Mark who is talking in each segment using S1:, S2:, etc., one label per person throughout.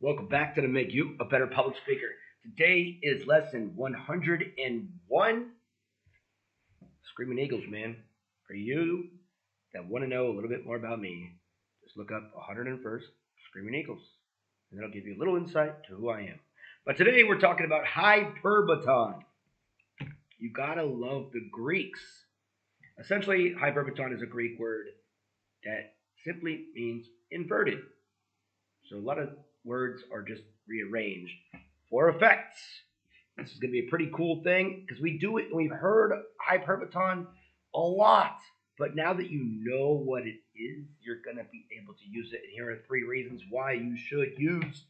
S1: Welcome back to the Make You a Better Public Speaker. Today is lesson 101. Screaming Eagles, man. For you that want to know a little bit more about me, just look up 101st Screaming Eagles, and that'll give you a little insight to who I am. But today we're talking about Hyperbaton. You gotta love the Greeks. Essentially, Hyperbaton is a Greek word that simply means inverted. So a lot of words are just rearranged for effects. This is going to be a pretty cool thing because we do it and we've heard Hyperbaton a lot. But now that you know what it is, you're going to be able to use it. And here are 3 reasons why you should use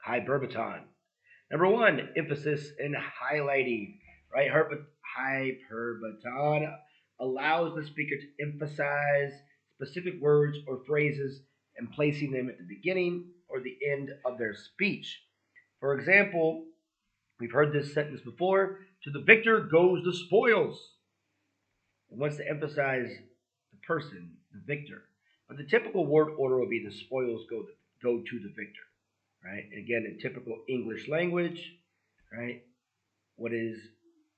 S1: Hyperbaton. Number 1, emphasis and highlighting. Right? Hyperbaton allows the speaker to emphasize specific words or phrases and placing them at the beginning or the end of their speech. For example, we've heard this sentence before: to the victor goes the spoils. It wants to emphasize the person, the victor. But the typical word order will be the spoils go to the victor, right? And again, in typical English language, right? What is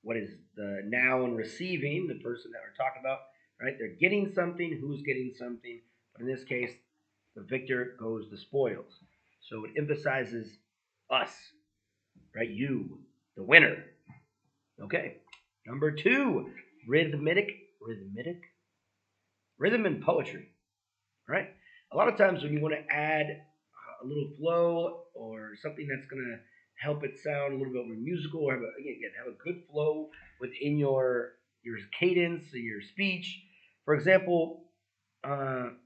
S1: the noun receiving, the person that we're talking about, right? They're getting something, who's getting something. But in this case, the victor goes the spoils. So it emphasizes us, right? You, the winner. Okay. Number 2, rhythm and poetry, right? A lot of times when you want to add a little flow or something that's going to help it sound a little bit more musical, or have a good flow within your cadence or your speech. For example, Martin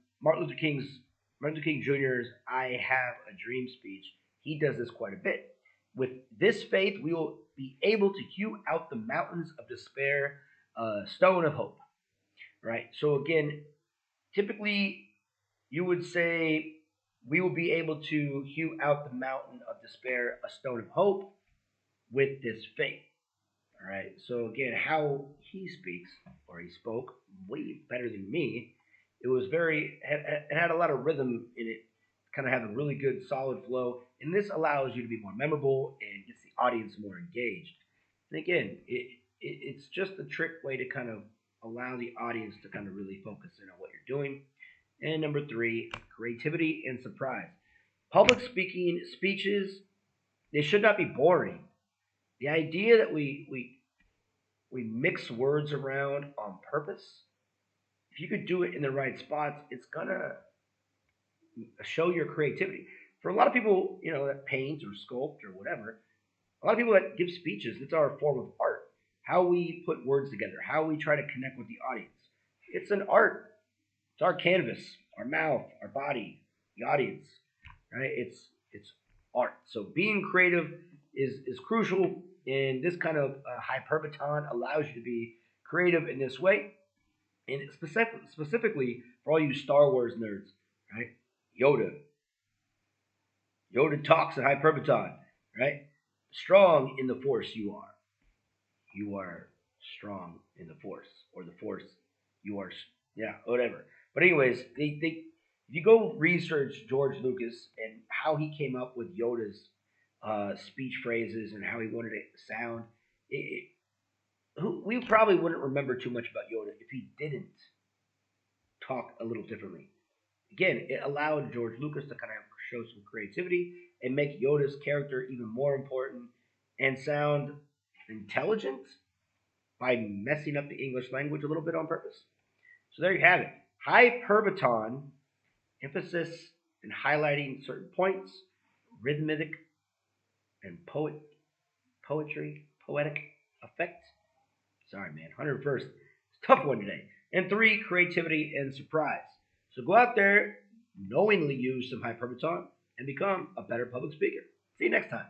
S1: Luther King Jr.'s "I Have a Dream" speech, he does this quite a bit. With this faith, we will be able to hew out the mountains of despair, a stone of hope. Right? So again, typically you would say we will be able to hew out the mountain of despair, a stone of hope, with this faith. All right. So again, how he speaks, or he spoke way better than me. It was it had a lot of rhythm in it, kind of have a really good solid flow, and this allows you to be more memorable and gets the audience more engaged. And again, it's just a trick way to kind of allow the audience to kind of really focus in on what you're doing. And number 3, creativity and surprise. Public speaking speeches, they should not be boring. The idea that we mix words around on purpose, if you could do it in the right spots, it's gonna show your creativity. For a lot of people, that paint or sculpt or whatever, a lot of people that give speeches, it's our form of art. How we put words together, how we try to connect with the audience. It's an art. It's our canvas, our mouth, our body, the audience, right? It's art. So being creative is crucial, and this kind of Hyperbaton allows you to be creative in this way. And specifically for all you Star Wars nerds, right? Yoda. Yoda talks in Hyperbaton, right? Strong in the Force you are. You are strong in the Force, or the Force. You are, yeah, whatever. But anyways, if you go research George Lucas and how he came up with Yoda's speech phrases and how he wanted it to sound, we probably wouldn't remember too much about Yoda if he didn't talk a little differently. Again, it allowed George Lucas to kind of show some creativity and make Yoda's character even more important and sound intelligent by messing up the English language a little bit on purpose. So there you have it. Hyperbaton, emphasis in highlighting certain points, rhythmic and poetic effect. Sorry, man. 101st. It's a tough one today. And 3, creativity and surprise. So go out there, knowingly use some Hyperbaton, and become a better public speaker. See you next time.